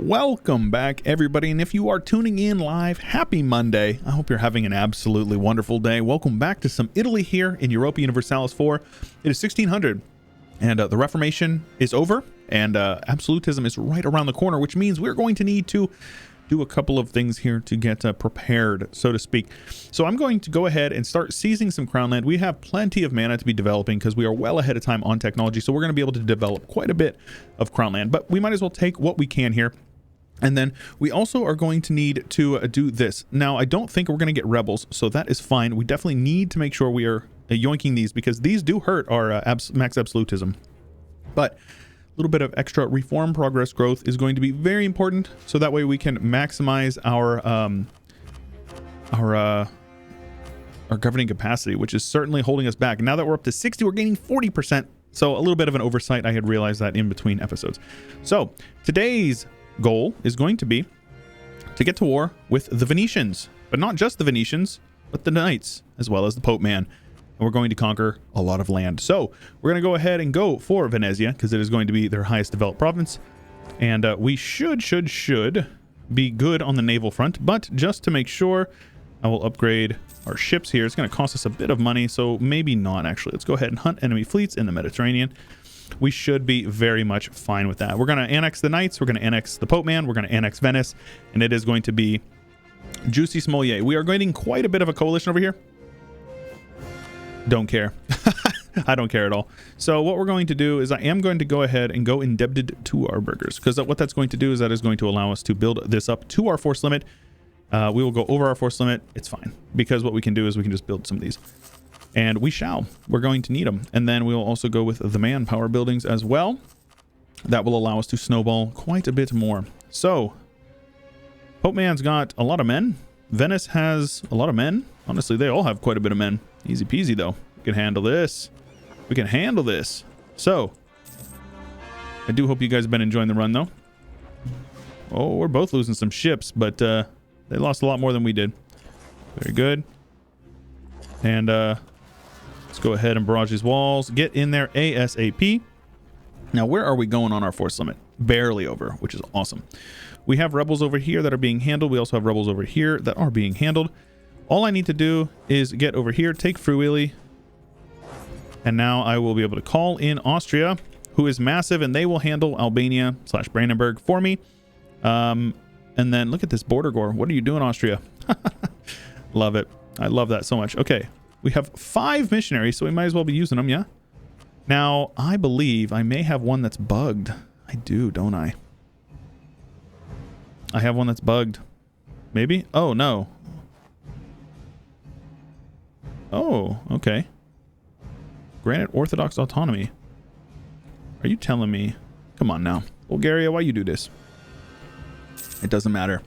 Welcome back, everybody, and if you are tuning in live, happy Monday. I hope you're having an absolutely wonderful day. Welcome back to some Italy here in Europa Universalis IV. It is 1600, and the Reformation is over, and Absolutism is right around the corner, which means we're going to need to do a couple of things here to get prepared, so to speak. So I'm going to go ahead and start seizing some crown land. We have plenty of mana to be developing because we are well ahead of time on technology, so we're going to be able to develop quite a bit of crown land, but we might as well take what we can here. And then we also are going to need to do this. Now, I don't think we're going to get rebels, so that is fine. We definitely need to make sure we are yoinking these because these do hurt our max absolutism. But a little bit of extra reform progress growth is going to be very important, so that way we can maximize our governing capacity, which is certainly holding us back. Now that we're up to 60, we're gaining 40%. So a little bit of an oversight. I had realized that in between episodes. So today's goal is going to be to get to war with the Venetians, but not just the Venetians, but the Knights as well as the Pope Man. And we're going to conquer a lot of land. So we're going to go ahead and go for Venezia because it is going to be their highest developed province. And we should be good on the naval front, but just to make sure, I will upgrade our ships here. It's going to cost us a bit of money, so maybe not actually. Let's go ahead and hunt enemy fleets in the Mediterranean. We should be very much fine with that. We're going to annex the Knights. We're going to annex the Pope Man. We're going to annex Venice. And it is going to be Juicy Smolier. We are getting quite a bit of a coalition over here. Don't care. I don't care at all. So what we're going to do is I am going to go ahead and go indebted to our burghers. Because what that's going to do is that is going to allow us to build this up to our force limit. We will go over our force limit. It's fine. Because what we can do is we can just build some of these. And we shall. We're going to need them. And then we will also go with the manpower buildings as well. That will allow us to snowball quite a bit more. So, Pope Man's got a lot of men. Venice has a lot of men. Honestly, they all have quite a bit of men. Easy peasy, though. We can handle this. We can handle this. So, I do hope you guys have been enjoying the run, though. Oh, we're both losing some ships, but they lost a lot more than we did. Very good. And, let's go ahead and barrage these walls. Get in there ASAP. Now, where are we going on our force limit? Barely over, which is awesome. We have rebels over here that are being handled. We also have rebels over here that are being handled. All I need to do is get over here, take Friuli. And now I will be able to call in Austria, who is massive, and they will handle Albania / Brandenburg for me. And then look at this border gore. What are you doing, Austria? Love it. I love that so much. Okay. We have 5 missionaries, so we might as well be using them, yeah? Now, I believe I may have one that's bugged. I do, don't I? I have one that's bugged. Maybe? Oh, no. Oh, okay. Granted Orthodox autonomy. Are you telling me? Come on now. Bulgaria, why you do this? It doesn't matter.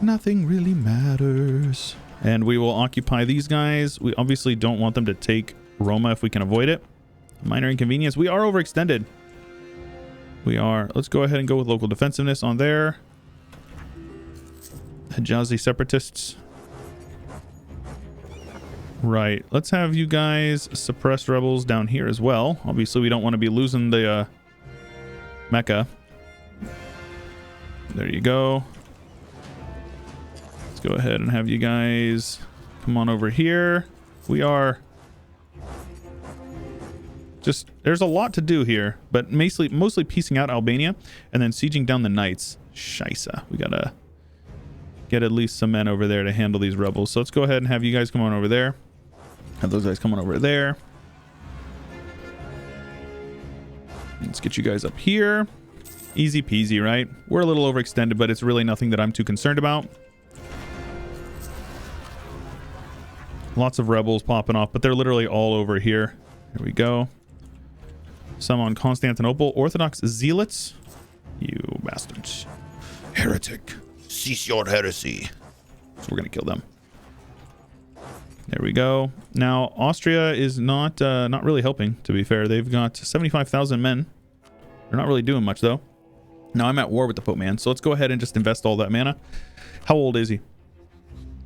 Nothing really matters. And we will occupy these guys. We obviously don't want them to take Roma if we can avoid it. Minor inconvenience. We are overextended. We are. Let's go ahead and go with local defensiveness on there. Hijazi separatists. Right. Let's have you guys suppress rebels down here as well. Obviously, we don't want to be losing the Mecca. There you go. Go ahead and have you guys come on over here. We are just, there's a lot to do here, but mostly piecing out Albania and then sieging down the Knights. Scheisse. We gotta get at least some men over there to handle these rebels. So let's go ahead and have you guys come on over there. Have those guys come on over there. Let's get you guys up here. Easy peasy, right? We're a little overextended, but it's really nothing that I'm too concerned about. Lots of rebels popping off, but they're literally all over here. Here we go. Some on Constantinople. Orthodox zealots. You bastards. Heretic. Cease your heresy. So we're going to kill them. There we go. Now, Austria is not really helping, to be fair. They've got 75,000 men. They're not really doing much, though. Now, I'm at war with the Pope Man, so let's go ahead and just invest all that mana. How old is he?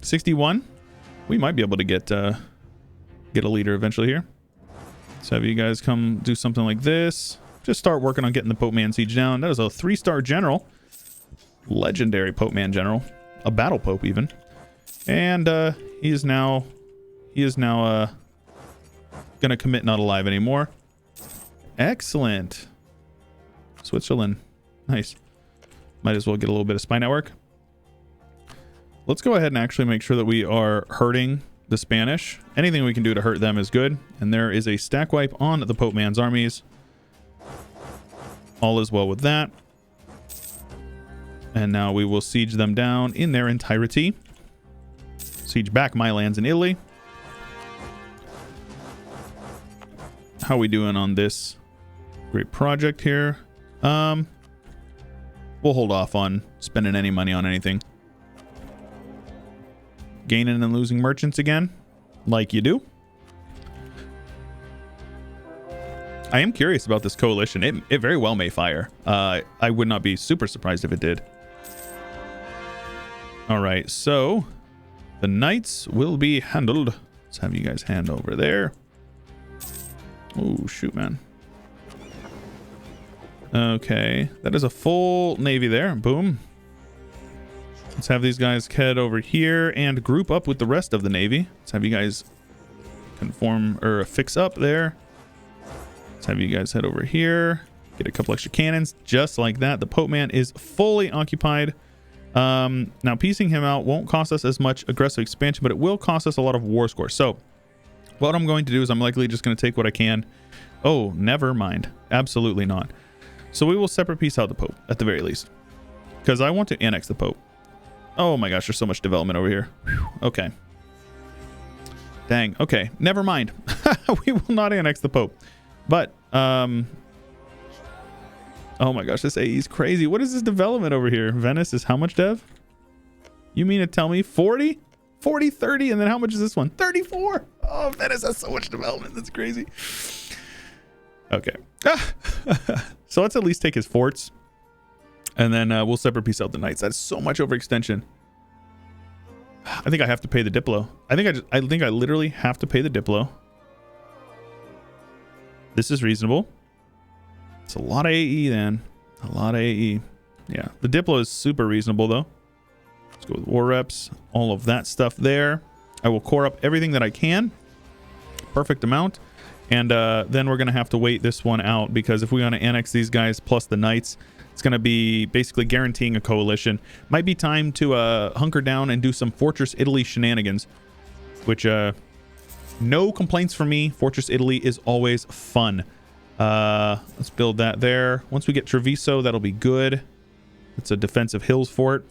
61? We might be able to get a leader eventually here. Let's have you guys come do something like this. Just start working on getting the Pope Man siege down. That is a 3-star general. legendary Pope Man General, a battle Pope even. And he is now gonna commit not alive anymore. Excellent. Switzerland. Nice. Might as well get a little bit of spy network. Let's go ahead and actually make sure that we are hurting the Spanish. Anything we can do to hurt them is good. And there is a stack wipe on the Pope Man's armies. All is well with that. And now we will siege them down in their entirety. Siege back my lands in Italy. How we doing on this great project here? We'll hold off on spending any money on anything. Gaining and losing merchants again, like you do. I am curious about this coalition. It very well may fire. I would not be super surprised if it did. All right, so the knights will be handled. Let's have you guys hand over there. Oh, shoot, man. Okay, that is a full navy there. Boom. Let's have these guys head over here and group up with the rest of the navy. Let's have you guys conform or fix up there. Let's have you guys head over here. Get a couple extra cannons just like that. The Pope Man is fully occupied. Now piecing him out won't cost us as much aggressive expansion, but it will cost us a lot of war score. So what I'm going to do is I'm likely just going to take what I can. Oh, never mind. Absolutely not. So we will separate piece out the Pope at the very least, because I want to annex the Pope. Oh my gosh, there's so much development over here. Whew. Okay. Dang. Okay. Never mind. We will not annex the Pope. But, oh my gosh, this AE is crazy. What is this development over here? Venice is how much dev? You mean to tell me 40? 40, 30, and then how much is this one? 34. Oh, Venice has so much development. That's crazy. Okay. So let's at least take his forts. And then we'll separate piece out the knights. That's so much overextension. I think I have to pay the Diplo. I think I literally have to pay the Diplo. This is reasonable. It's a lot of AE then. A lot of AE. Yeah, the Diplo is super reasonable though. Let's go with war reps. All of that stuff there. I will core up everything that I can. Perfect amount. And then we're going to have to wait this one out, because if we want to annex these guys plus the knights, it's going to be basically guaranteeing a coalition. Might be time to hunker down and do some Fortress Italy shenanigans, which no complaints from me. Fortress Italy is always fun. Let's build that there. Once we get Treviso, that'll be good. It's a defensive hills fort.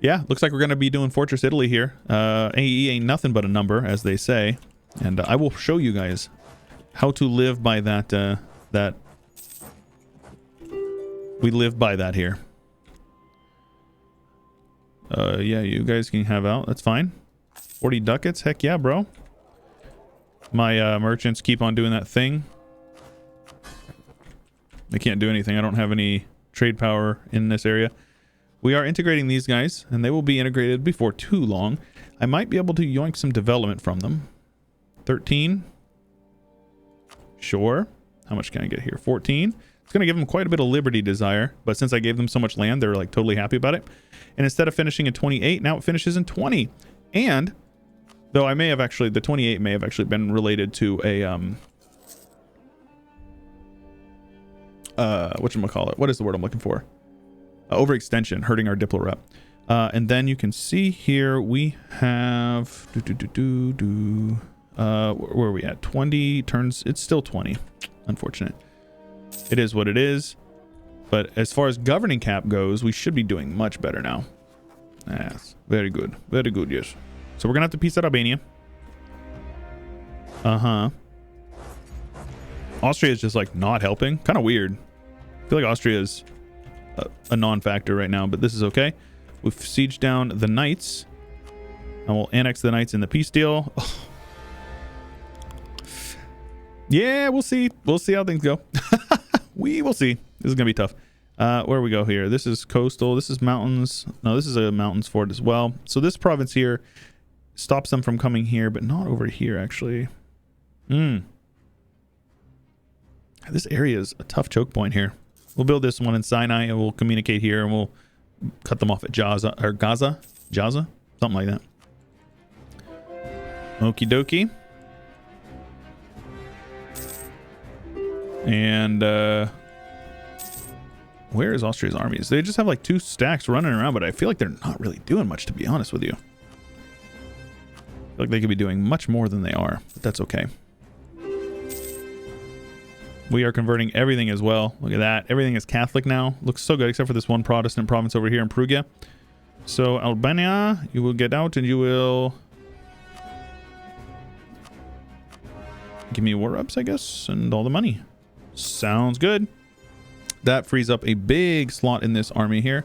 Yeah, looks like we're going to be doing Fortress Italy here. AE ain't nothing but a number, as they say. And I will show you guys how to live by that. We live by that here. Yeah, you guys can have out. That's fine. 40 ducats? Heck yeah, bro. My merchants keep on doing that thing. They can't do anything. I don't have any trade power in this area. We are integrating these guys, and they will be integrated before too long. I might be able to yoink some development from them. 13. Sure. How much can I get here? 14. It's going to give them quite a bit of liberty desire, but since I gave them so much land, they're like totally happy about it. And instead of finishing in 28, now it finishes in 20. And though I may have actually, the 28 may have actually been related to a whatchamacallit? What is the word I'm looking for? Overextension, hurting our Diplo rep. And then you can see here we have where are we at? 20 turns. It's still 20. Unfortunate. It is what it is. But as far as governing cap goes, we should be doing much better now. Yes. Very good. Very good, yes. So we're going to have to piece out Albania. Uh-huh. Austria is just like not helping. Kind of weird. I feel like Austria is a non-factor right now, but this is okay. We've sieged down the knights. And we'll annex the knights in the peace deal. Oh. Yeah, we'll see. We'll see how things go. We will see. This is going to be tough. Where we go here? This is coastal. This is mountains. No, this is a mountains fort as well. So this province here stops them from coming here, but not over here, actually. This area is a tough choke point here. We'll build this one in Sinai, and we'll communicate here, and we'll cut them off at Gaza, something like that. Okie dokie. And where is Austria's armies? They just have like 2 stacks running around, but I feel like they're not really doing much, to be honest with you. I feel like they could be doing much more than they are, but that's okay. We are converting everything as well. Look at that. Everything is Catholic now. Looks so good, except for this one Protestant province over here in Prussia. So Albania, you will get out and you will give me war ups, I guess, and all the money. Sounds good. That frees up a big slot in this army here.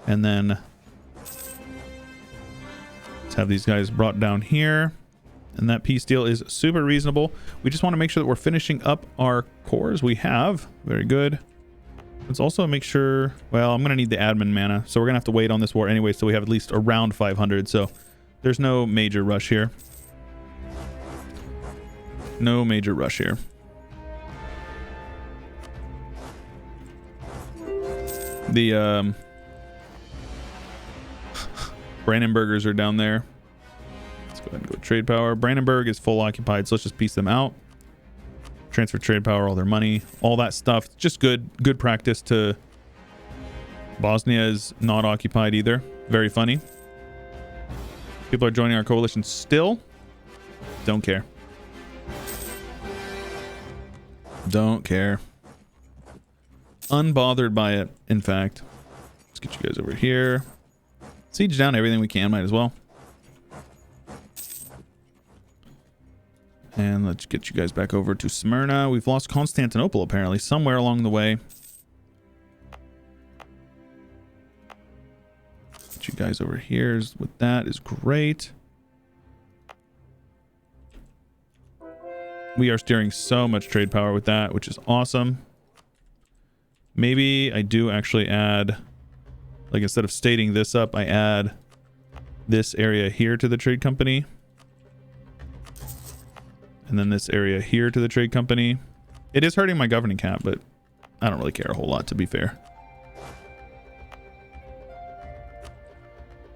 And then let's have these guys brought down here. And that peace deal is super reasonable. We just want to make sure that we're finishing up our cores we have. Very good. Let's also make sure... Well, I'm going to need the admin mana. So we're going to have to wait on this war anyway. So we have at least around 500. So there's no major rush here. No major rush here. The Brandenburgers are down there. Let's go ahead and go trade power. Brandenburg is full occupied, so let's just piece them out. Transfer trade power, all their money, all that stuff. Just good practice to... Bosnia is not occupied either. Very funny. People are joining our coalition still. Don't care. Don't care. Unbothered by it, in fact. Let's get you guys over here. Siege down everything we can, might as well. And let's get you guys back over to Smyrna. We've lost Constantinople, apparently, somewhere along the way. Get you guys over here with that is great. We are steering so much trade power with that, which is awesome. Maybe I do actually add, like instead of stating this up, I add this area here to the trade company. And then this area here to the trade company. It is hurting my governing cap, but I don't really care a whole lot, to be fair.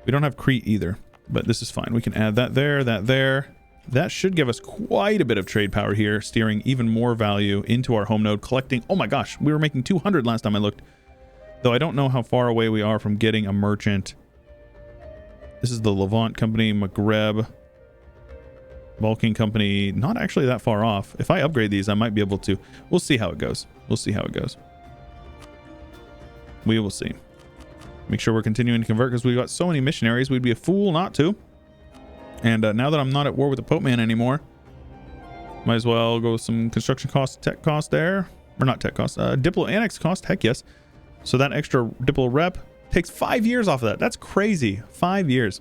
We don't have Crete either, but this is fine. We can add that there, that there. That should give us quite a bit of trade power here, steering even more value into our home node, collecting... Oh my gosh, we were making 200 last time I looked. Though I don't know how far away we are from getting a merchant. This is the Levant company, Maghreb. Balkan company, not actually that far off. If I upgrade these, I might be able to. We'll see how it goes. We'll see how it goes. We will see. Make sure we're continuing to convert because we've got so many missionaries. We'd be a fool not to. And now that I'm not at war with the Pope Man anymore, might as well go with some construction cost, tech cost there. Or not tech cost, Diplo annex cost, heck yes. So that extra Diplo rep takes 5 years off of that. That's crazy. 5 years.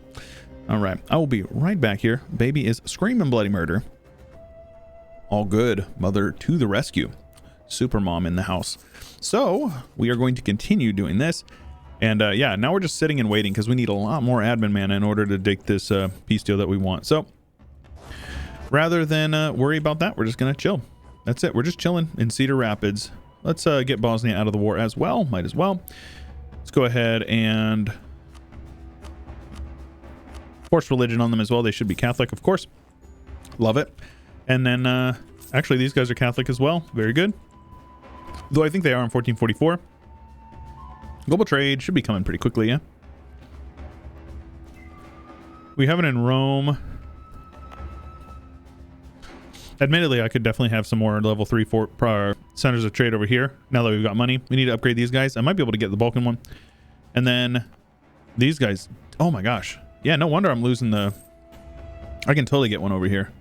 All right, I will be right back here. Baby is screaming bloody murder. All good. Mother to the rescue. Super mom in the house. So we are going to continue doing this. And yeah, now we're just sitting and waiting because we need a lot more admin mana in order to dig this peace deal that we want. So rather than worry about that, we're just going to chill. That's it. We're just chilling in Cedar Rapids. Let's get Bosnia out of the war as well. Might as well. Let's go ahead and force religion on them as well. They should be Catholic, of course. Love it. And then actually these guys are Catholic as well. Very good. Though I think they are in 1444. Global trade should be coming pretty quickly, yeah. We have it in Rome. Admittedly, I could definitely have some more level 3, 4 centers of trade over here. Now that we've got money, we need to upgrade these guys. I might be able to get the Balkan one. And then these guys. Oh my gosh. Yeah, no wonder I'm losing the... I can totally get one over here.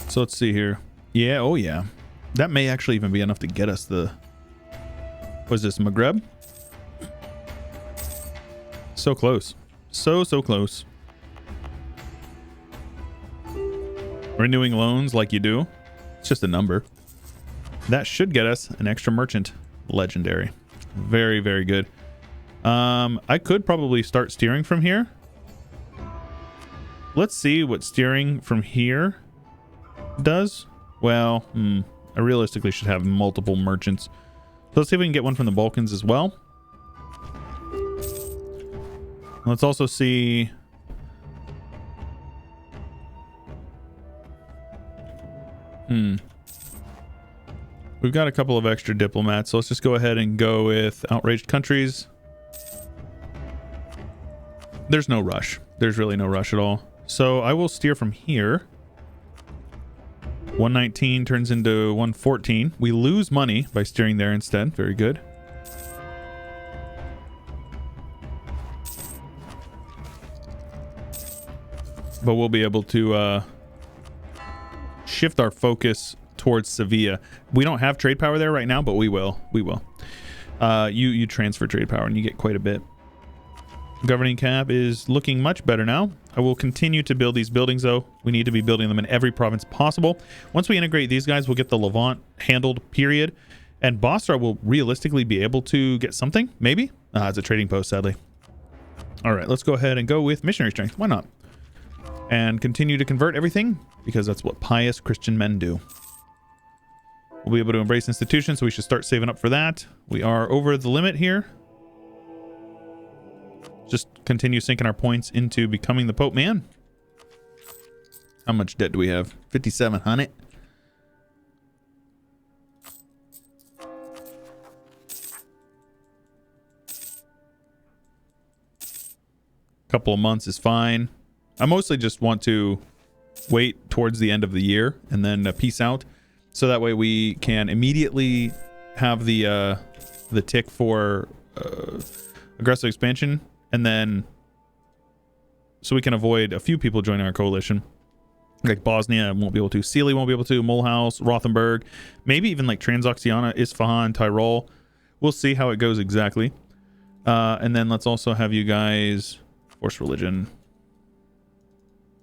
So let's see here. Yeah, oh yeah. That may actually even be enough to get us the... What is this, Maghreb? So close. So close. Renewing loans like you do. It's just a number. That should get us an extra merchant. Legendary. Very, very good. I could probably start steering from here. Let's see what steering from here does. Well, I realistically should have multiple merchants. let's see if we can get one from the Balkans as well. Let's also see... We've got a couple of extra diplomats, so let's just go ahead and go with outraged countries. There's no rush. There's really no rush at all. So I will steer from here. 119 turns into 114. We lose money by steering there instead. Very good. But we'll be able to shift our focus towards Sevilla. We don't have trade power there right now, but we will. We will. You transfer trade power and you get quite a bit. Governing cap is looking much better now. I will continue to build these buildings, though. We need to be building them in every province possible. Once we integrate these guys, we'll get the Levant handled, period. And Basra will realistically be able to get something, maybe? It's a trading post, sadly. All right, let's go ahead and go with missionary strength. Why not? And continue to convert everything, because that's what pious Christian men do. We'll be able to embrace institutions, so we should start saving up for that. We are over the limit here. Just continue sinking our points into becoming the Pope man. How much debt do we have? 5,700. Couple of months is fine. I mostly just want to wait towards the end of the year and then peace out, so that way we can immediately have the tick for aggressive expansion. And then, so we can avoid a few people joining our coalition. Like Bosnia won't be able to, Sealy won't be able to, Mulhouse, Rothenburg, maybe even like Transoxiana, Isfahan, Tyrol. We'll see how it goes exactly. And then let's also have you guys force religion.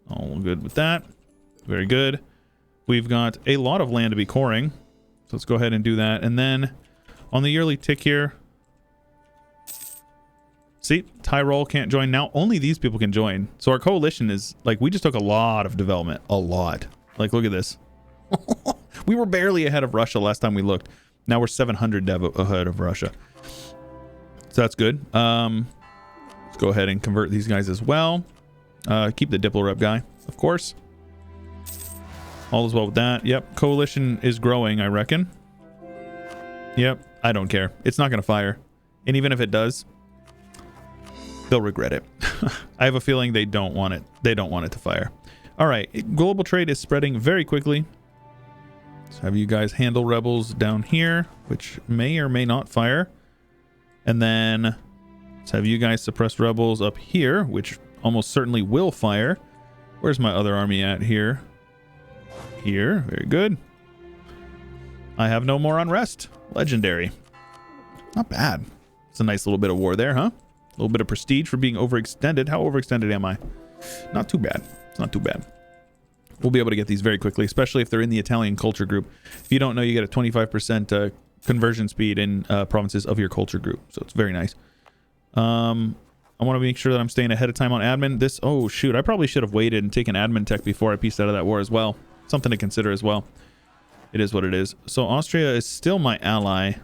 All good with that. Very good. We've got a lot of land to be coring. So let's go ahead and do that. And then on the yearly tick here, see, Tyrol can't join now. Only these people can join. So our coalition is like, we just took a lot of development. A lot. Like, look at this. We were barely ahead of Russia last time we looked. Now we're 700 dev ahead of Russia. So that's good. Let's go ahead and convert these guys as well. Keep the Diplo rep guy, of course. All is well with that. Yep. Coalition is growing, I reckon. Yep. I don't care. It's not going to fire. And even if it does, they'll regret it. I have a feeling they don't want it. They don't want it to fire. All right. Global trade is spreading very quickly. So have you guys handle rebels down here, which may or may not fire. And then let's have you guys suppress rebels up here, which almost certainly will fire. Where's my other army at here? Here. Very good. I have no more unrest. Legendary. Not bad. It's a nice little bit of war there, huh? A little bit of prestige for being overextended. How overextended am I? Not too bad. It's not too bad. We'll be able to get these very quickly, especially if they're in the Italian culture group. If you don't know, you get a 25% conversion speed in provinces of your culture group. So it's very nice. I want to make sure that I'm staying ahead of time on admin. Oh shoot, I probably should have waited and taken admin tech before I pieced out of that war as well. Something to consider as well. It is what it is. So Austria is still my ally.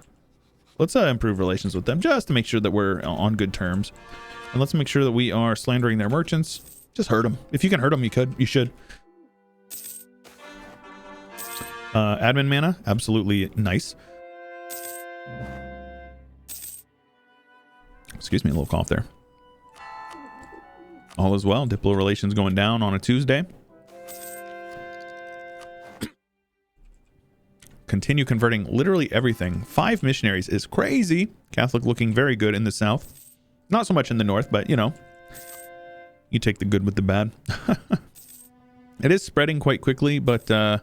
Let's improve relations with them just to make sure that we're on good terms. And let's make sure that we are slandering their merchants. Just hurt them. If you can hurt them, you should. Admin mana, absolutely nice. Excuse me, a little cough there. All is well. Diplo relations going down on a Tuesday. Continue converting literally everything. 5 missionaries is crazy. Catholic looking very good in the south. Not so much in the north, but you know, you take the good with the bad. It is spreading quite quickly, but I'm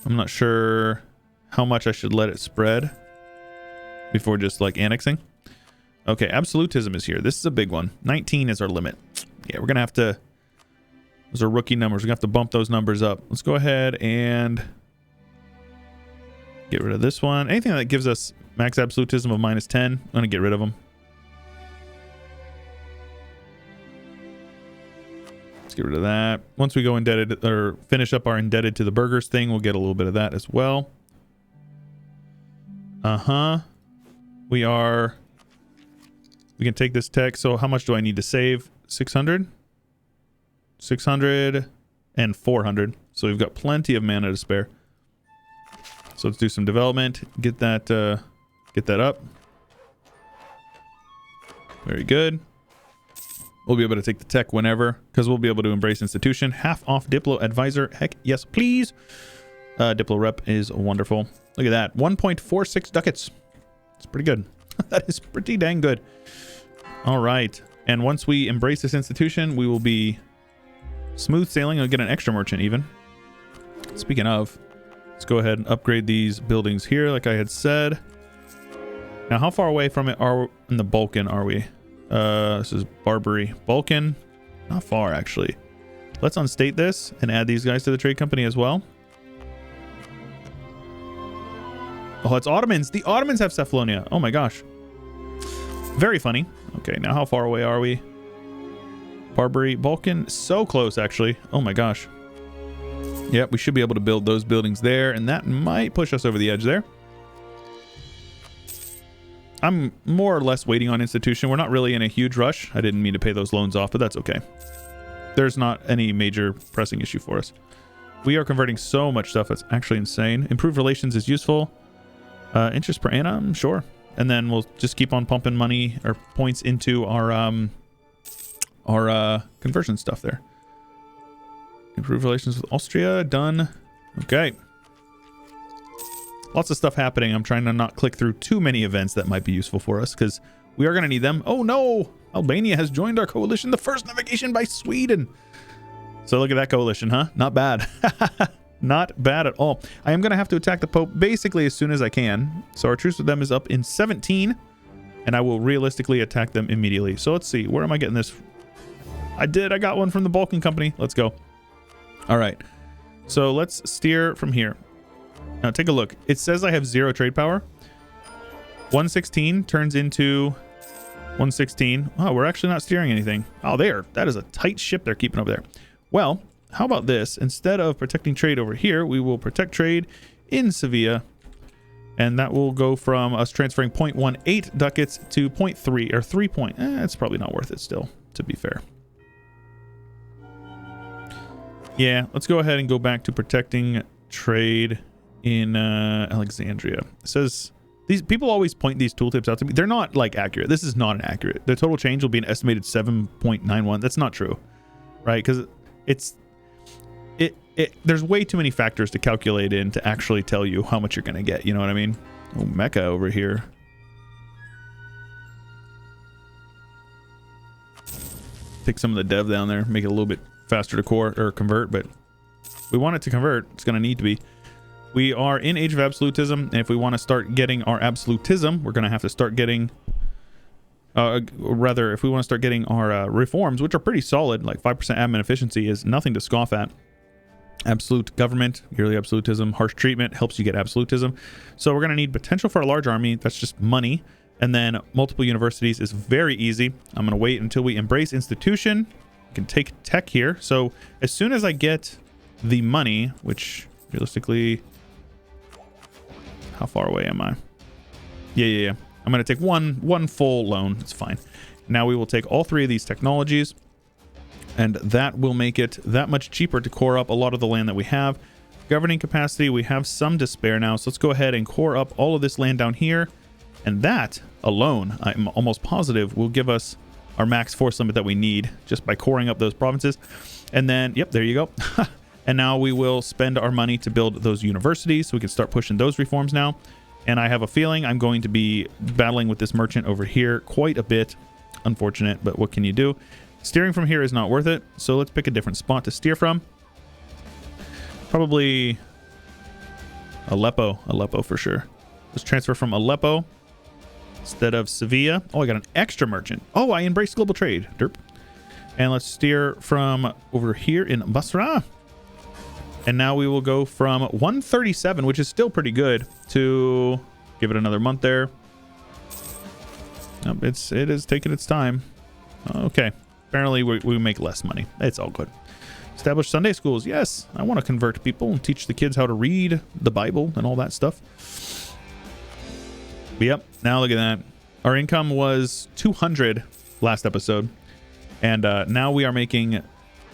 not sure how much I should let it spread before just like annexing. Okay, absolutism is here. This is a big one. 19 is our limit. Yeah, we're gonna have to, those are rookie numbers. We're gonna have to bump those numbers up. Let's go ahead and get rid of this one. Anything that gives us max absolutism of -10, I'm gonna get rid of them. Let's get rid of that. Once we go indebted or finish up our indebted to the burgers thing, we'll get a little bit of that as well. We can take this tech. So how much do I need to save? 600? 600 and 400. So we've got plenty of mana to spare. So let's do some development. Get that up. Very good. We'll be able to take the tech whenever, because we'll be able to embrace institution. Half off Diplo advisor. Heck yes, please. Diplo rep is wonderful. Look at that. 1.46 ducats. It's pretty good. That is pretty dang good. All right. And once we embrace this institution, we will be smooth sailing. I'll get an extra merchant even. Speaking of, let's go ahead and upgrade these buildings here like I had said. Now, how far away from it are in the Balkan are we? This is Barbary. Balkan, not far actually. Let's unstate this and add these guys to the trade company as well. Oh, it's Ottomans. The Ottomans have Cephalonia. Oh my gosh. Very funny. Okay, now how far away are we? Barbary, Balkan, so close actually. Oh my gosh. Yep, we should be able to build those buildings there, and that might push us over the edge there. I'm more or less waiting on institution. We're not really in a huge rush. I didn't mean to pay those loans off, but that's okay. There's not any major pressing issue for us. We are converting so much stuff. It's actually insane. Improved relations is useful. Interest per annum, sure. And then we'll just keep on pumping money or points into our conversion stuff there. Improved relations with Austria, done. Okay. Lots of stuff happening. I'm trying to not click through too many events that might be useful for us, because we are going to need them. Oh no! Albania has joined our coalition. The first navigation by Sweden. So look at that coalition, huh? Not bad. Not bad at all. I am going to have to attack the Pope basically as soon as I can. So our truce with them is up in 17. And I will realistically attack them immediately. So let's see. Where am I getting this? I got one from the Balkan Company. Let's go. All right. So let's steer from here. Now take a look. It says I have 0 trade power. 116 turns into 116. Oh, we're actually not steering anything. Oh, that is a tight ship they're keeping over there. Well, how about this? Instead of protecting trade over here, we will protect trade in Sevilla. And that will go from us transferring 0.18 ducats to 0.3 or 3 point. It's probably not worth it still, to be fair. Yeah, let's go ahead and go back to protecting trade in Alexandria. It says these people always point these tooltips out to me. They're not like accurate. This is not accurate. The total change will be an estimated 7.91. That's not true, right? Because there's way too many factors to calculate in to actually tell you how much you're going to get. You know what I mean? Oh, Mecca over here. Take some of the dev down there, make it a little bit faster to core or convert, but we want it to convert. It's going to need to be. We are in Age of Absolutism, and if we want to start getting our Absolutism, we're going to have to start getting, rather, if we want to start getting our reforms, which are pretty solid, like 5% admin efficiency is nothing to scoff at. Absolute government, yearly absolutism, harsh treatment helps you get absolutism. So we're going to need potential for a large army. That's just money. And then multiple universities is very easy. I'm going to wait until we embrace institution. We can take tech here. So as soon as I get the money, which realistically, how far away am I? Yeah. I'm going to take one full loan. It's fine. Now we will take all 3 of these technologies, and that will make it that much cheaper to core up a lot of the land that we have. Governing capacity, we have some to spare now. So let's go ahead and core up all of this land down here. And that alone, I'm almost positive, will give us our max force limit that we need just by coring up those provinces. And then, yep, there you go. And now we will spend our money to build those universities so we can start pushing those reforms now. And I have a feeling I'm going to be battling with this merchant over here quite a bit. Unfortunate, but what can you do? Steering from here is not worth it. So let's pick a different spot to steer from. Probably Aleppo. Aleppo for sure. Let's transfer from Aleppo instead of Sevilla. Oh, I got an extra merchant. Oh, I embraced global trade. Derp. And let's steer from over here in Basra. And now we will go from 137, which is still pretty good, to give it another month there. Nope, it is taking its time. Okay. Apparently we make less money. It's all good. Establish Sunday schools. Yes, I want to convert people and teach the kids how to read the Bible and all that stuff. But yep, now look at that. Our income was 200 last episode, and now we are making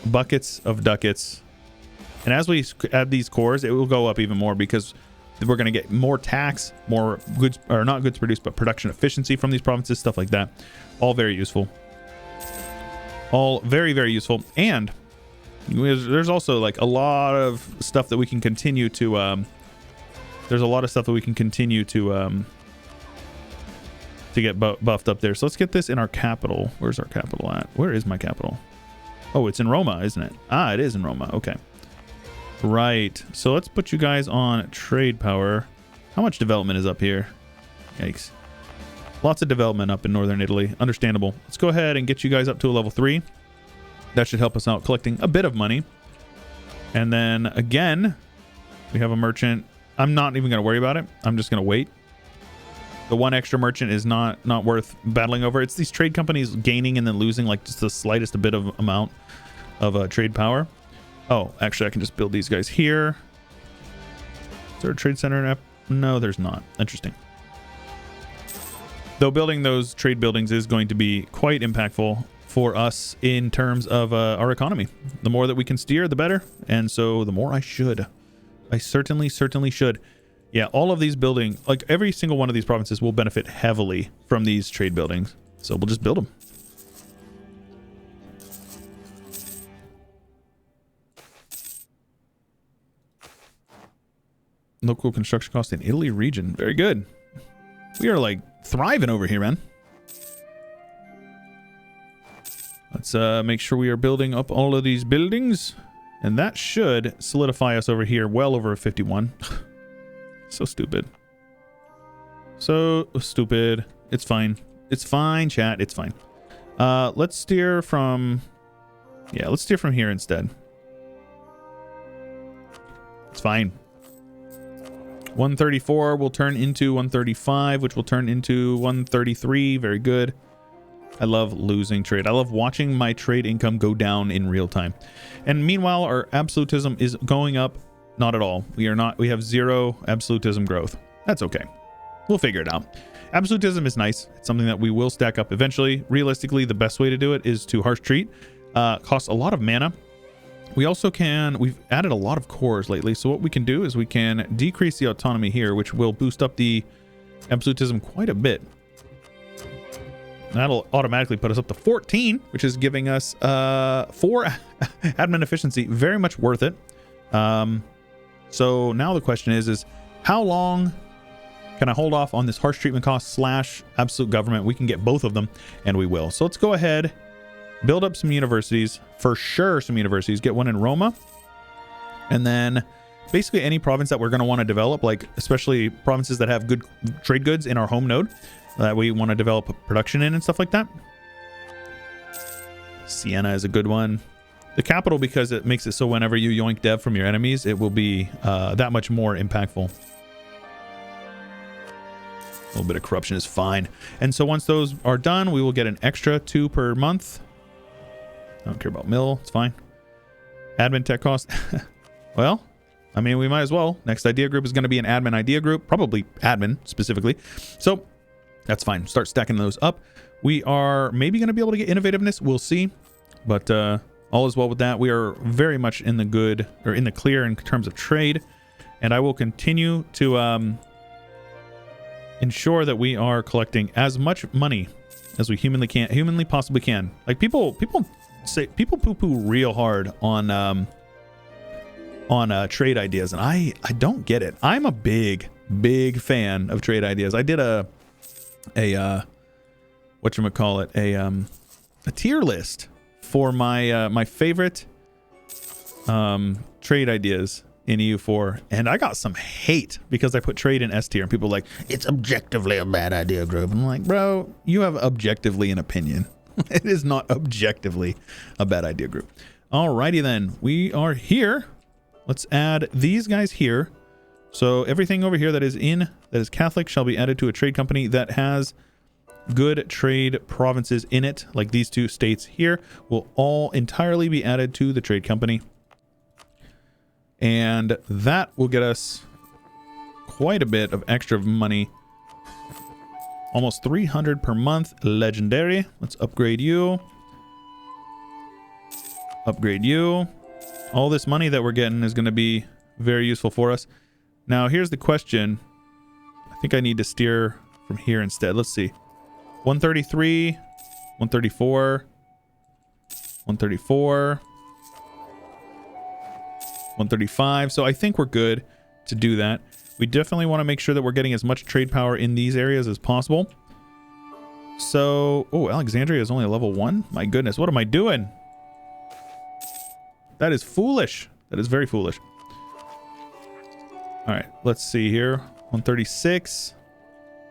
buckets of ducats. And as we add these cores, it will go up even more because we're going to get more tax, more goods, or not goods produced, but production efficiency from these provinces, stuff like that. All very useful. All very, very useful. And there's also like a lot of stuff that we can continue to there's a lot of stuff that we can continue to get buffed up there. So let's get this in our capital. Where's our capital at? Where is my capital? Oh, it's in Roma, isn't it? Ah, it is in Roma. Okay. Right. So let's put you guys on trade power. How much development is up here? Yikes. Lots of development up in northern Italy. Understandable. Let's go ahead and get you guys up to a level 3. That should help us out collecting a bit of money. And then again, we have a merchant. I'm not even going to worry about it. I'm just going to wait. The one extra merchant is not worth battling over. It's these trade companies gaining and then losing like just the slightest bit of amount of trade power. Oh, actually, I can just build these guys here. Is there a trade center? No, there's not. Interesting. Though building those trade buildings is going to be quite impactful for us in terms of our economy. The more that we can steer, the better. And so the more I should. I certainly should. Yeah, all of these buildings, like every single one of these provinces will benefit heavily from these trade buildings. So we'll just build them. Local construction cost in Italy region. Very good. We are like thriving over here, man. Let's make sure we are building up all of these buildings. And that should solidify us over here well over 51. So stupid. So stupid. It's fine. It's fine, chat. It's fine. Let's steer from... Yeah, let's steer from here instead. It's fine. 134 will turn into 135, which will turn into 133. Very good. I love losing trade. I love watching my trade income go down in real time. And meanwhile, our absolutism is going up. Not at all. We have 0 absolutism growth. That's okay. We'll figure it out. Absolutism is nice. It's something that we will stack up eventually. Realistically, the best way to do it is to harsh treat. Costs a lot of mana. We also we've added a lot of cores lately. So what we can do is we can decrease the autonomy here, which will boost up the absolutism quite a bit. That'll automatically put us up to 14, which is giving us 4 admin efficiency. Very much worth it. So now the question is how long can I hold off on this harsh treatment cost / absolute government? We can get both of them, and we will. So let's go ahead, build up some universities. For sure, some universities. Get one in Roma. And then basically any province that we're going to want to develop, like especially provinces that have good trade goods in our home node that we want to develop production in and stuff like that. Siena is a good one. The capital, because it makes it so whenever you yoink dev from your enemies, it will be that much more impactful. A little bit of corruption is fine. And so once those are done, we will get an extra 2 per month. I don't care about mill. It's fine. Admin tech cost. Well, I mean, we might as well. Next idea group is going to be an admin idea group. Probably admin specifically. So that's fine. Start stacking those up. We are maybe going to be able to get innovativeness. We'll see. But all is well with that. We are very much in the good, or in the clear in terms of trade. And I will continue to ensure that we are collecting as much money as we humanly possibly can. Like people poo-poo real hard on trade ideas, and I don't get it. I'm a big fan of trade ideas. I did a tier list for my favorite trade ideas in EU4, and I got some hate because I put trade in S tier, and people were like, it's objectively a bad idea group. I'm like, bro, you have objectively an opinion. It is not objectively a bad idea group. Alrighty then, we are here. Let's add these guys here. So everything over here that is Catholic shall be added to a trade company that has good trade provinces in it, like these 2 states here, will all entirely be added to the trade company. And that will get us quite a bit of extra money Almost 300 per month. Legendary. Let's upgrade you. Upgrade you. All this money that we're getting is going to be very useful for us. Now, here's the question. I think I need to steer from here instead. Let's see. 133, 134, 134, 135. So I think we're good to do that. We definitely want to make sure that we're getting as much trade power in these areas as possible. So, oh, Alexandria is only a level 1? My goodness, what am I doing? That is foolish. That is very foolish. All right, let's see here. 136.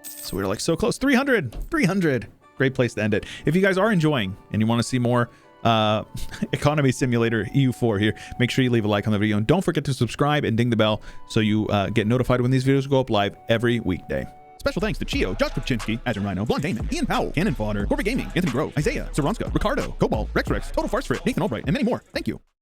So we're like so close. 300. 300. Great place to end it. If you guys are enjoying and you want to see more Economy Simulator EU4 here, make sure you leave a like on the video. And don't forget to subscribe and ding the bell so you get notified when these videos go up live every weekday. Special thanks to Chio, Josh Kupczynski, Azure Rhino, Blonde Damon, Ian Powell, Cannon Fodder, Corporate Gaming, Anthony Grove, Isaiah, Saronska, Ricardo, Cobalt, Rex, Total Farce Frit, Nathan Albright, and many more. Thank you.